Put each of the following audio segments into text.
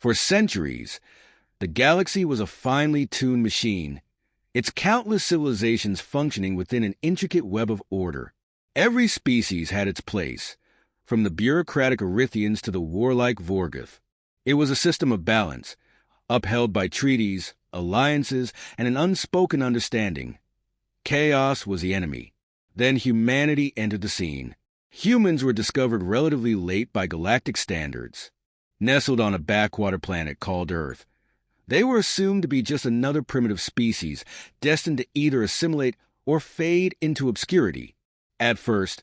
For centuries, the galaxy was a finely tuned machine, its countless civilizations functioning within an intricate web of order. Every species had its place, from the bureaucratic Erythians to the warlike Vorgoth. It was a system of balance, upheld by treaties, alliances, and an unspoken understanding. Chaos was the enemy. Then humanity entered the scene. Humans were discovered relatively late by galactic standards. Nestled on a backwater planet called Earth, they were assumed to be just another primitive species, destined to either assimilate or fade into obscurity. At first,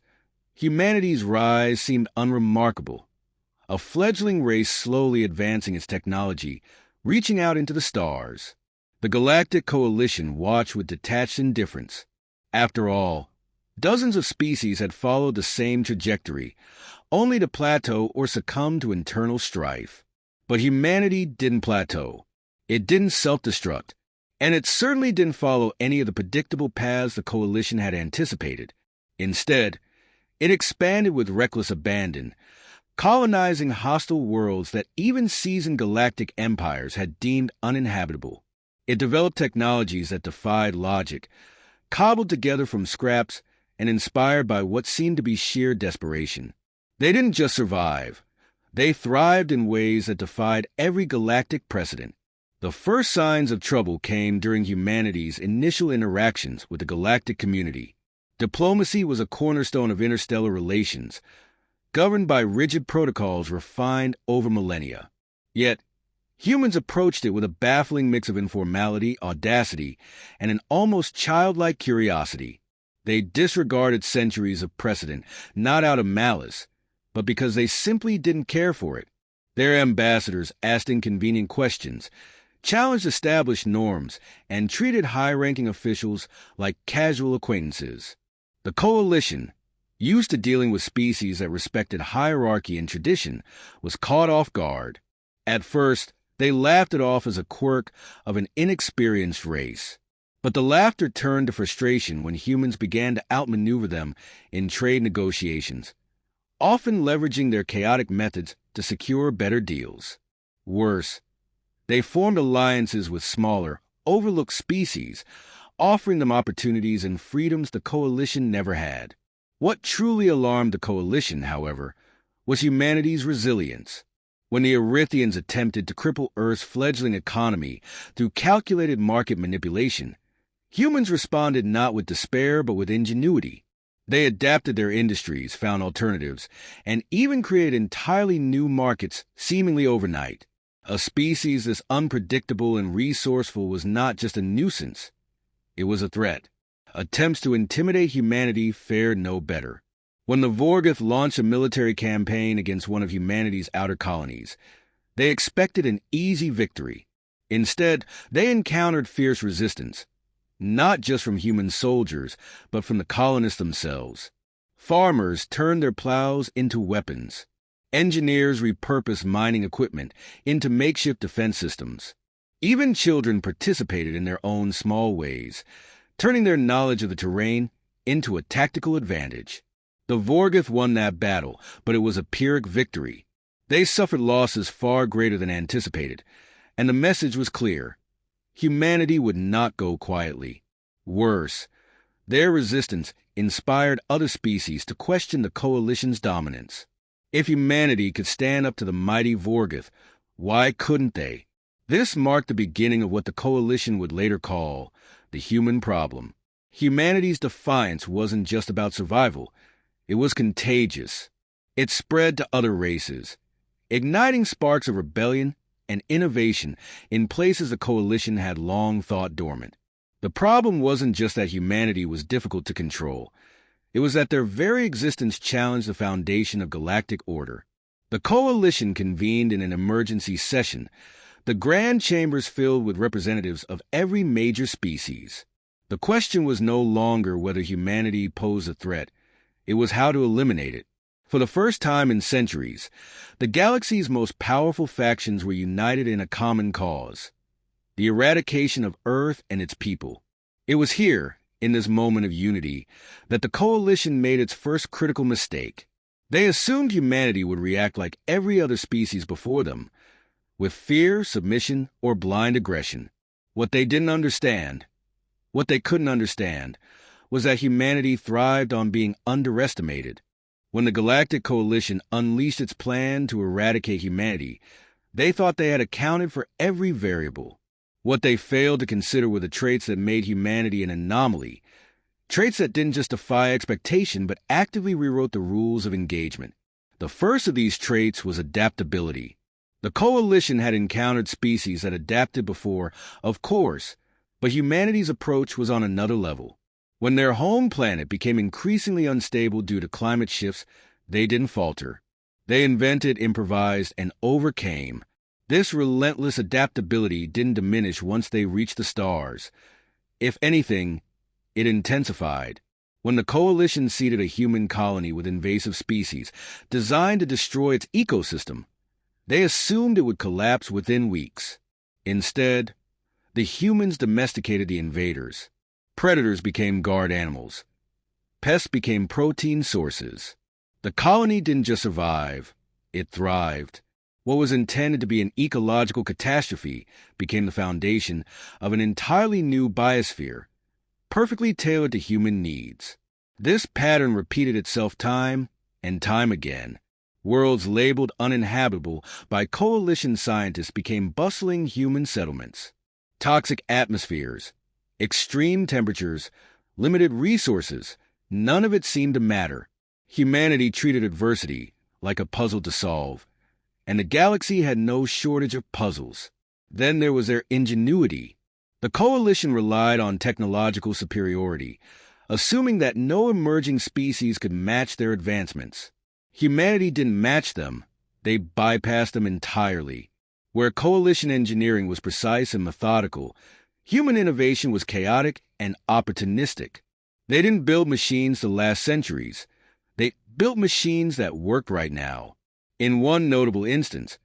humanity's rise seemed unremarkable. A fledgling race slowly advancing its technology, reaching out into the stars. The Galactic Coalition watched with detached indifference. After all, dozens of species had followed the same trajectory, only to plateau or succumb to internal strife. But humanity didn't plateau. It didn't self-destruct, and it certainly didn't follow any of the predictable paths the Coalition had anticipated. Instead, it expanded with reckless abandon, colonizing hostile worlds that even seasoned galactic empires had deemed uninhabitable. It developed technologies that defied logic, cobbled together from scraps and inspired by what seemed to be sheer desperation. They didn't just survive. They thrived in ways that defied every galactic precedent. The first signs of trouble came during humanity's initial interactions with the galactic community. Diplomacy was a cornerstone of interstellar relations, governed by rigid protocols refined over millennia. Yet, humans approached it with a baffling mix of informality, audacity, and an almost childlike curiosity. They disregarded centuries of precedent, not out of malice, but because they simply didn't care for it. Their ambassadors asked inconvenient questions, challenged established norms, and treated high-ranking officials like casual acquaintances. The Coalition, used to dealing with species that respected hierarchy and tradition, was caught off guard. At first, they laughed it off as a quirk of an inexperienced race. But the laughter turned to frustration when humans began to outmaneuver them in trade negotiations, often leveraging their chaotic methods to secure better deals. Worse, they formed alliances with smaller, overlooked species, offering them opportunities and freedoms the Coalition never had. What truly alarmed the Coalition, however, was humanity's resilience. When the Erythians attempted to cripple Earth's fledgling economy through calculated market manipulation, humans responded not with despair but with ingenuity. They adapted their industries, found alternatives, and even created entirely new markets seemingly overnight. A species this unpredictable and resourceful was not just a nuisance. It was a threat. Attempts to intimidate humanity fared no better. When the Vorgoth launched a military campaign against one of humanity's outer colonies, they expected an easy victory. Instead, they encountered fierce resistance, not just from human soldiers, but from the colonists themselves. Farmers turned their plows into weapons. Engineers repurposed mining equipment into makeshift defense systems. Even children participated in their own small ways, turning their knowledge of the terrain into a tactical advantage. The Vorgoth won that battle, but it was a Pyrrhic victory. They suffered losses far greater than anticipated, and the message was clear. Humanity would not go quietly. Worse, their resistance inspired other species to question the Coalition's dominance. If humanity could stand up to the mighty Vorgoth, why couldn't they? This marked the beginning of what the Coalition would later call the human problem. Humanity's defiance wasn't just about survival. It was contagious. It spread to other races, igniting sparks of rebellion and innovation in places the Coalition had long thought dormant. The problem wasn't just that humanity was difficult to control. It was that their very existence challenged the foundation of galactic order. The Coalition convened in an emergency session, the grand chambers filled with representatives of every major species. The question was no longer whether humanity posed a threat. It was how to eliminate it. For the first time in centuries, the galaxy's most powerful factions were united in a common cause: the eradication of Earth and its people. It was here, in this moment of unity, that the Coalition made its first critical mistake. They assumed humanity would react like every other species before them, with fear, submission, or blind aggression. What they couldn't understand, was that humanity thrived on being underestimated. When the Galactic Coalition unleashed its plan to eradicate humanity, they thought they had accounted for every variable. What they failed to consider were the traits that made humanity an anomaly, traits that didn't just defy expectation but actively rewrote the rules of engagement. The first of these traits was adaptability. The Coalition had encountered species that adapted before, of course, but humanity's approach was on another level. When their home planet became increasingly unstable due to climate shifts, they didn't falter. They invented, improvised, and overcame. This relentless adaptability didn't diminish once they reached the stars. If anything, it intensified. When the Coalition seeded a human colony with invasive species designed to destroy its ecosystem, they assumed it would collapse within weeks. Instead, the humans domesticated the invaders. Predators became guard animals. Pests became protein sources. The colony didn't just survive, it thrived. What was intended to be an ecological catastrophe became the foundation of an entirely new biosphere, perfectly tailored to human needs. This pattern repeated itself time and time again. Worlds labeled uninhabitable by Coalition scientists became bustling human settlements. Toxic atmospheres, extreme temperatures, limited resources, none of it seemed to matter. Humanity treated adversity like a puzzle to solve, and the galaxy had no shortage of puzzles. Then there was their ingenuity. The Coalition relied on technological superiority, assuming that no emerging species could match their advancements. Humanity didn't match them, they bypassed them entirely. Where Coalition engineering was precise and methodical, human innovation was chaotic and opportunistic. They didn't build machines to last centuries. They built machines that worked right now. In one notable instance,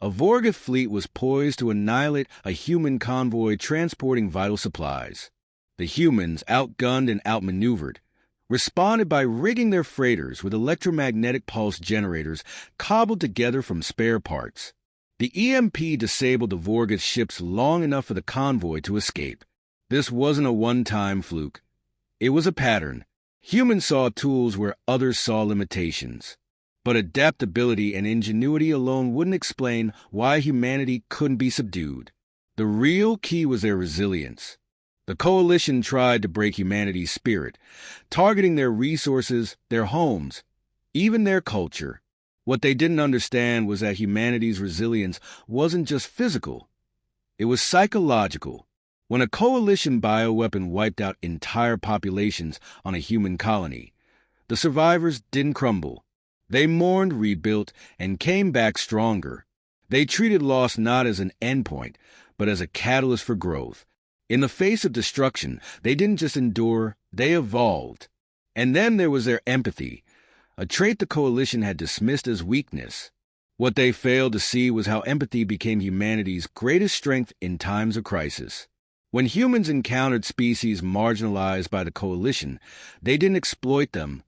a Vorgith fleet was poised to annihilate a human convoy transporting vital supplies. The humans, outgunned and outmaneuvered, responded by rigging their freighters with electromagnetic pulse generators cobbled together from spare parts. The EMP disabled the Vorgith ships long enough for the convoy to escape. This wasn't a one-time fluke. It was a pattern. Humans saw tools where others saw limitations. But adaptability and ingenuity alone wouldn't explain why humanity couldn't be subdued. The real key was their resilience. The Coalition tried to break humanity's spirit, targeting their resources, their homes, even their culture. What they didn't understand was that humanity's resilience wasn't just physical. It was psychological. When a Coalition bioweapon wiped out entire populations on a human colony, the survivors didn't crumble. They mourned, rebuilt, and came back stronger. They treated loss not as an endpoint, but as a catalyst for growth. In the face of destruction, they didn't just endure, they evolved. And then there was their empathy, a trait the Coalition had dismissed as weakness. What they failed to see was how empathy became humanity's greatest strength in times of crisis. When humans encountered species marginalized by the Coalition, they didn't exploit them,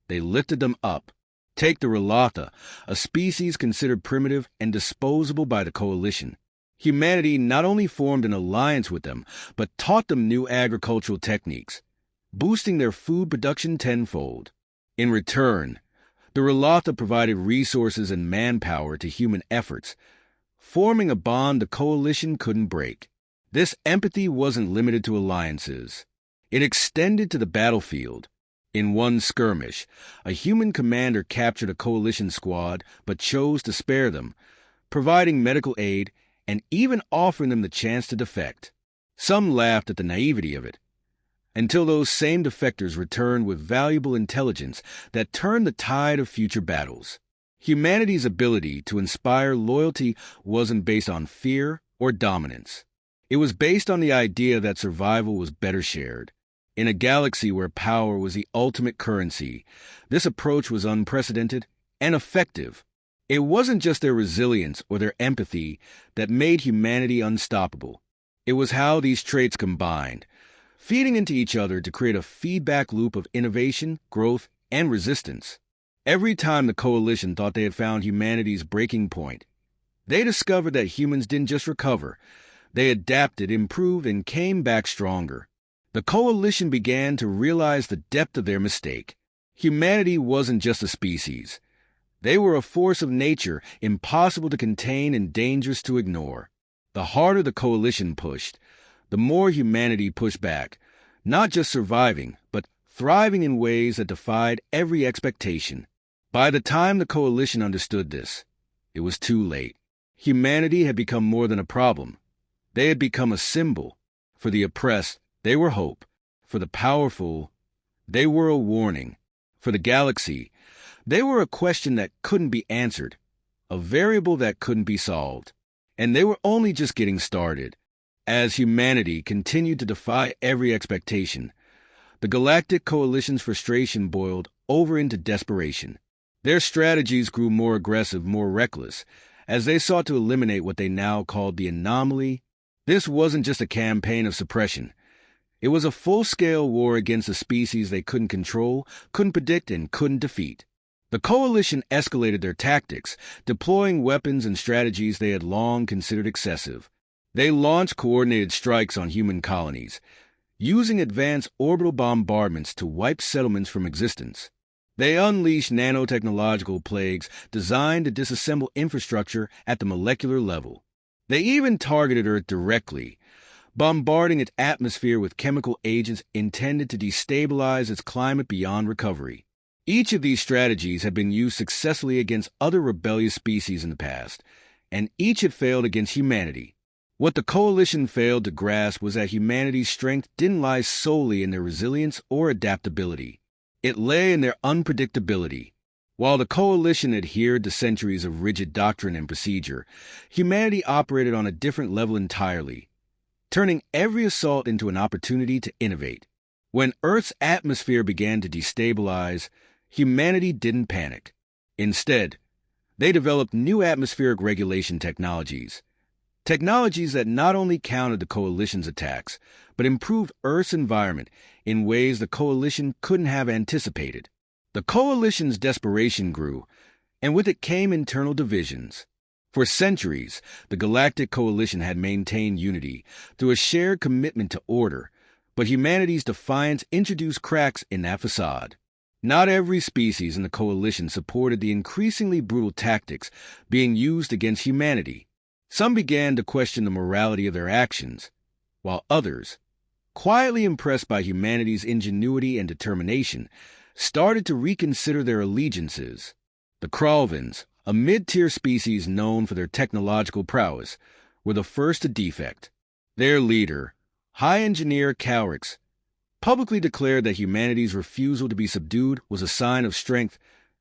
they lifted them up. Take the Relata, a species considered primitive and disposable by the Coalition. Humanity not only formed an alliance with them, but taught them new agricultural techniques, boosting their food production tenfold. In return, the Relata provided resources and manpower to human efforts, forming a bond the Coalition couldn't break. This empathy wasn't limited to alliances. It extended to the battlefield. In one skirmish, a human commander captured a Coalition squad but chose to spare them, providing medical aid and even offering them the chance to defect. Some laughed at the naivety of it, until those same defectors returned with valuable intelligence that turned the tide of future battles. Humanity's ability to inspire loyalty wasn't based on fear or dominance. It was based on the idea that survival was better shared. In a galaxy where power was the ultimate currency, this approach was unprecedented and effective. It wasn't just their resilience or their empathy that made humanity unstoppable. It was how these traits combined, feeding into each other to create a feedback loop of innovation, growth, and resistance. Every time the Coalition thought they had found humanity's breaking point, They discovered that humans didn't just recover. They adapted, improved, and came back stronger. The coalition began to realize the depth of their mistake. Humanity wasn't just a species. They were a force of nature, impossible to contain and dangerous to ignore. The harder the coalition pushed, the more humanity pushed back, not just surviving, but thriving in ways that defied every expectation. By the time the coalition understood this, it was too late. Humanity had become more than a problem. They had become a symbol. For the oppressed, they were hope. For the powerful, they were a warning. For the galaxy, they were a question that couldn't be answered, a variable that couldn't be solved. And they were only just getting started. As humanity continued to defy every expectation, the Galactic Coalition's frustration boiled over into desperation. Their strategies grew more aggressive, more reckless, as they sought to eliminate what they now called the anomaly. This wasn't just a campaign of suppression. It was a full-scale war against a species they couldn't control, couldn't predict, and couldn't defeat. The coalition escalated their tactics, deploying weapons and strategies they had long considered excessive. They launched coordinated strikes on human colonies, using advanced orbital bombardments to wipe settlements from existence. They unleashed nanotechnological plagues designed to disassemble infrastructure at the molecular level. They even targeted Earth directly, bombarding its atmosphere with chemical agents intended to destabilize its climate beyond recovery. Each of these strategies had been used successfully against other rebellious species in the past, and each had failed against humanity. What the coalition failed to grasp was that humanity's strength didn't lie solely in their resilience or adaptability. It lay in their unpredictability. While the coalition adhered to centuries of rigid doctrine and procedure, humanity operated on a different level entirely, turning every assault into an opportunity to innovate. When Earth's atmosphere began to destabilize, humanity didn't panic. Instead, they developed new atmospheric regulation technologies that not only countered the coalition's attacks, but improved Earth's environment in ways the coalition couldn't have anticipated. The coalition's desperation grew, and with it came internal divisions. For centuries, the Galactic Coalition had maintained unity through a shared commitment to order, but humanity's defiance introduced cracks in that facade. Not every species in the coalition supported the increasingly brutal tactics being used against humanity. Some began to question the morality of their actions, while others, quietly impressed by humanity's ingenuity and determination, started to reconsider their allegiances. The Kralvins, a mid-tier species known for their technological prowess, were the first to defect. Their leader, High Engineer Calrix, publicly declared that humanity's refusal to be subdued was a sign of strength,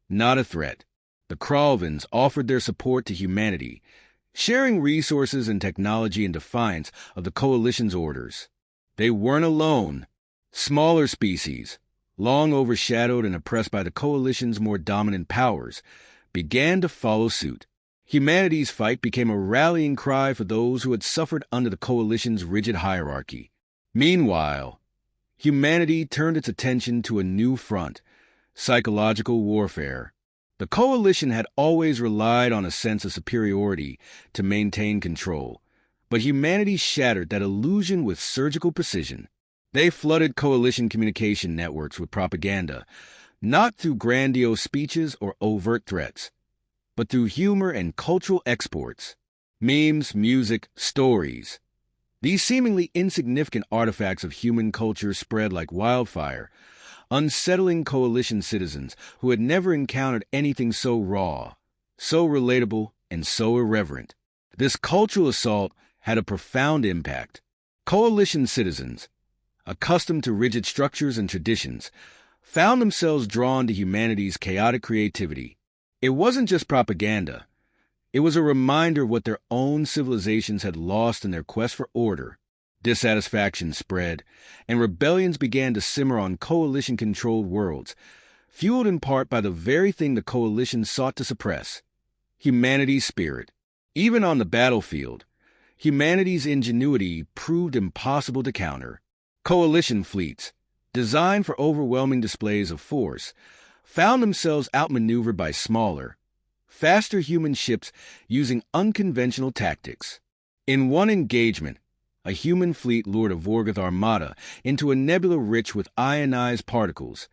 not a threat. The Kralvins offered their support to humanity, sharing resources and technology in defiance of the coalition's orders. They weren't alone. Smaller species, long overshadowed and oppressed by the coalition's more dominant powers, began to follow suit. Humanity's fight became a rallying cry for those who had suffered under the coalition's rigid hierarchy. Meanwhile, humanity turned its attention to a new front: psychological warfare. The coalition had always relied on a sense of superiority to maintain control, but humanity shattered that illusion with surgical precision. They flooded coalition communication networks with propaganda, not through grandiose speeches or overt threats, but through humor and cultural exports. Memes, music, stories. These seemingly insignificant artifacts of human culture spread like wildfire, unsettling coalition citizens who had never encountered anything so raw, so relatable, and so irreverent. This cultural assault had a profound impact. Coalition citizens, accustomed to rigid structures and traditions, found themselves drawn to humanity's chaotic creativity. It wasn't just propaganda. It was a reminder of what their own civilizations had lost in their quest for order. Dissatisfaction spread, and rebellions began to simmer on coalition-controlled worlds, fueled in part by the very thing the coalition sought to suppress: humanity's spirit. Even on the battlefield, humanity's ingenuity proved impossible to counter. Coalition fleets, designed for overwhelming displays of force, found themselves outmaneuvered by smaller, faster human ships using unconventional tactics. In one engagement, a human fleet lured a Vorgoth armada into a nebula rich with ionized particles,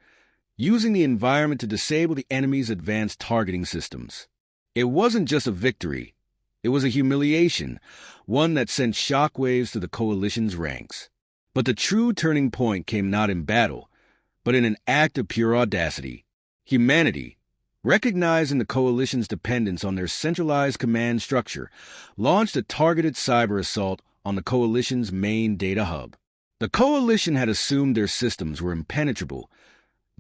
using the environment to disable the enemy's advanced targeting systems. It wasn't just a victory, it was a humiliation, one that sent shockwaves through the Coalition's ranks. But the true turning point came not in battle, but in an act of pure audacity. Humanity, recognizing the Coalition's dependence on their centralized command structure, launched a targeted cyber assault on the Coalition's main data hub. The Coalition had assumed their systems were impenetrable,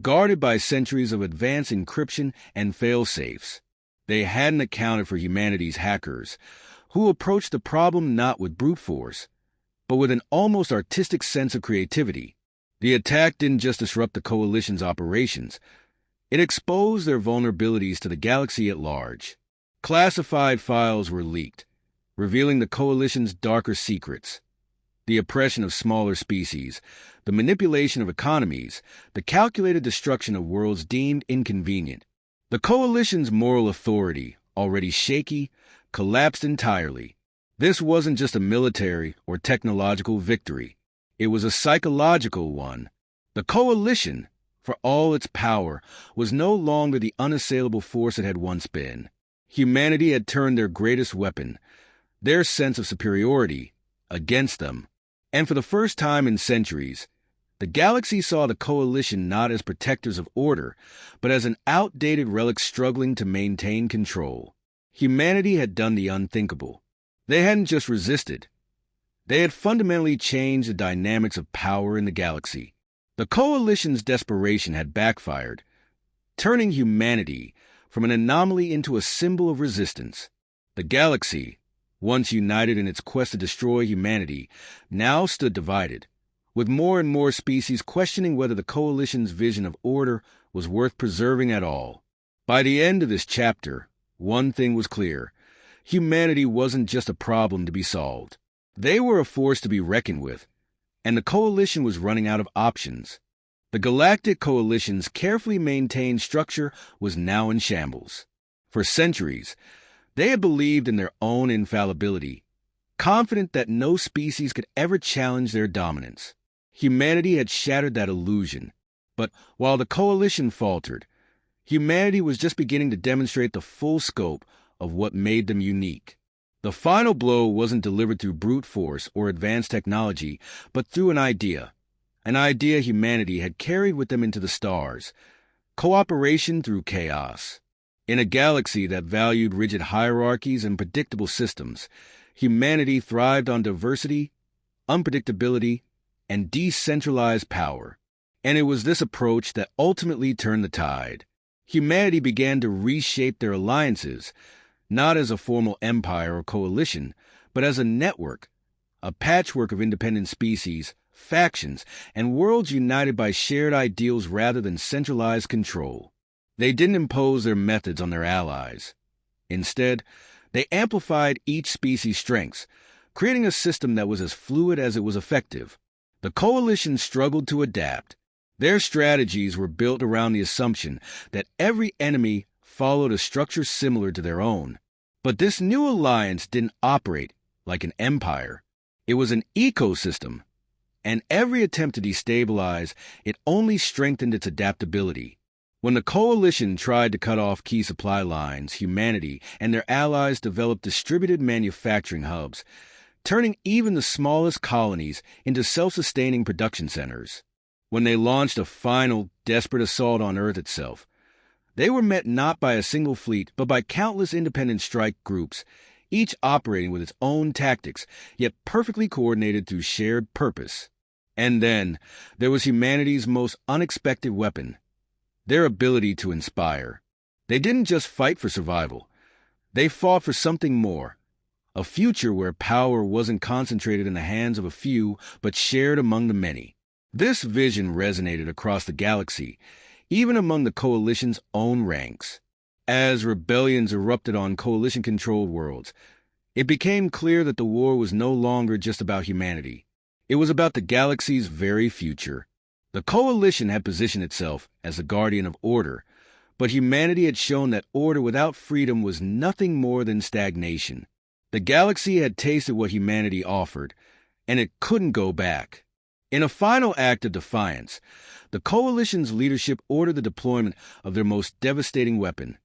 guarded by centuries of advanced encryption and fail-safes. They hadn't accounted for humanity's hackers, who approached the problem not with brute force, but with an almost artistic sense of creativity. The attack didn't just disrupt the Coalition's operations, it exposed their vulnerabilities to the galaxy at large. Classified files were leaked, revealing the Coalition's darker secrets. The oppression of smaller species, the manipulation of economies, the calculated destruction of worlds deemed inconvenient. The Coalition's moral authority, already shaky, collapsed entirely. This wasn't just a military or technological victory. It was a psychological one. The Coalition, for all its power, was no longer the unassailable force it had once been. Humanity had turned their greatest weapon, their sense of superiority, against them. And for the first time in centuries, the galaxy saw the Coalition not as protectors of order, but as an outdated relic struggling to maintain control. Humanity had done the unthinkable. They hadn't just resisted. They had fundamentally changed the dynamics of power in the galaxy. The Coalition's desperation had backfired, turning humanity from an anomaly into a symbol of resistance. The galaxy, once united in its quest to destroy humanity, now stood divided, with more and more species questioning whether the Coalition's vision of order was worth preserving at all. By the end of this chapter, one thing was clear. Humanity wasn't just a problem to be solved. They were a force to be reckoned with, and the Coalition was running out of options. The Galactic Coalition's carefully maintained structure was now in shambles. For centuries, they had believed in their own infallibility, confident that no species could ever challenge their dominance. Humanity had shattered that illusion, but while the Coalition faltered, humanity was just beginning to demonstrate the full scope of what made them unique. The final blow wasn't delivered through brute force or advanced technology, but through an idea humanity had carried with them into the stars: cooperation through chaos. In a galaxy that valued rigid hierarchies and predictable systems, humanity thrived on diversity, unpredictability, and decentralized power. And it was this approach that ultimately turned the tide. Humanity began to reshape their alliances, not as a formal empire or coalition, but as a network, a patchwork of independent species, factions, and worlds united by shared ideals rather than centralized control. They didn't impose their methods on their allies. Instead, they amplified each species' strengths, creating a system that was as fluid as it was effective. The Coalition struggled to adapt. Their strategies were built around the assumption that every enemy followed a structure similar to their own. But this new alliance didn't operate like an empire. It was an ecosystem, and every attempt to destabilize it only strengthened its adaptability. When the Coalition tried to cut off key supply lines, humanity and their allies developed distributed manufacturing hubs, turning even the smallest colonies into self-sustaining production centers. When they launched a final, desperate assault on Earth itself, they were met not by a single fleet, but by countless independent strike groups, each operating with its own tactics, yet perfectly coordinated through shared purpose. And then, there was humanity's most unexpected weapon: their ability to inspire. They didn't just fight for survival. They fought for something more: a future where power wasn't concentrated in the hands of a few, but shared among the many. This vision resonated across the galaxy, even among the Coalition's own ranks. As rebellions erupted on Coalition-controlled worlds, it became clear that the war was no longer just about humanity. It was about the galaxy's very future. The Coalition had positioned itself as the guardian of order, But humanity had shown that order without freedom was nothing more than stagnation. The galaxy had tasted what humanity offered, and it couldn't go back. In a final act of defiance, the Coalition's leadership ordered the deployment of their most devastating weapon,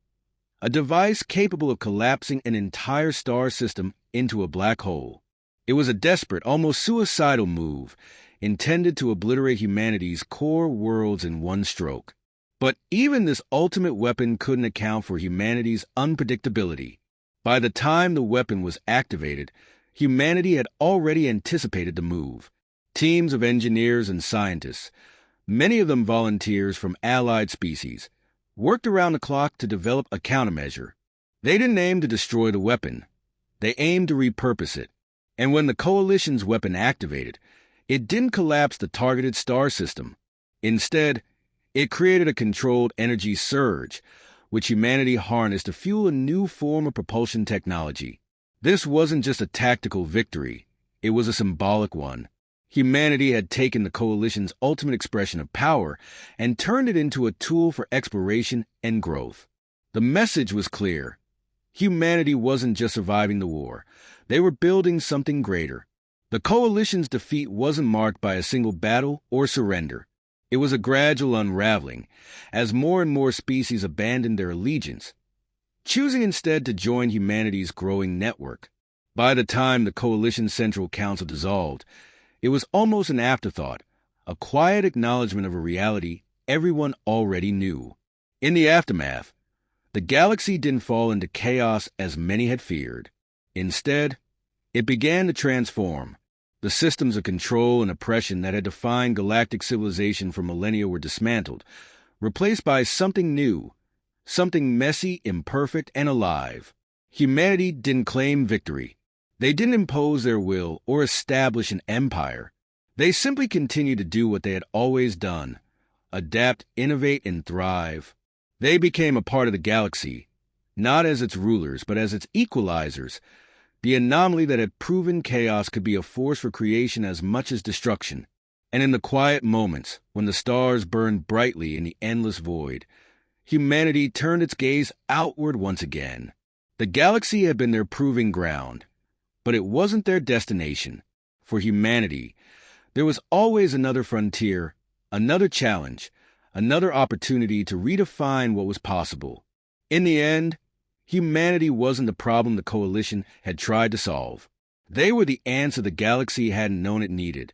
a device capable of collapsing an entire star system into a black hole. It was a desperate, almost suicidal move, intended to obliterate humanity's core worlds in one stroke. But even this ultimate weapon couldn't account for humanity's unpredictability. By the time the weapon was activated, humanity had already anticipated the move. Teams of engineers and scientists, many of them volunteers from allied species, worked around the clock to develop a countermeasure. They didn't aim to destroy the weapon. They aimed to repurpose it. And when the Coalition's weapon activated, it didn't collapse the targeted star system. Instead, it created a controlled energy surge, which humanity harnessed to fuel a new form of propulsion technology. This wasn't just a tactical victory. It was a symbolic one. Humanity had taken the Coalition's ultimate expression of power and turned it into a tool for exploration and growth. The message was clear. Humanity wasn't just surviving the war. They were building something greater. The Coalition's defeat wasn't marked by a single battle or surrender. It was a gradual unraveling, as more and more species abandoned their allegiance, choosing instead to join humanity's growing network. By the time the Coalition's Central Council dissolved, it was almost an afterthought, a quiet acknowledgement of a reality everyone already knew. In the aftermath, the galaxy didn't fall into chaos as many had feared. Instead, it began to transform. The systems of control and oppression that had defined galactic civilization for millennia were dismantled, replaced by something new, something messy, imperfect, and alive. Humanity didn't claim victory. They didn't impose their will or establish an empire. They simply continued to do what they had always done: adapt, innovate, and thrive. They became a part of the galaxy, not as its rulers, but as its equalizers, the anomaly that had proven chaos could be a force for creation as much as destruction. And in the quiet moments, when the stars burned brightly in the endless void, humanity turned its gaze outward once again. The galaxy had been their proving ground, but it wasn't their destination. For humanity, there was always another frontier, another challenge, another opportunity to redefine what was possible. In the end, humanity wasn't the problem the Coalition had tried to solve. They were the answer the galaxy hadn't known it needed.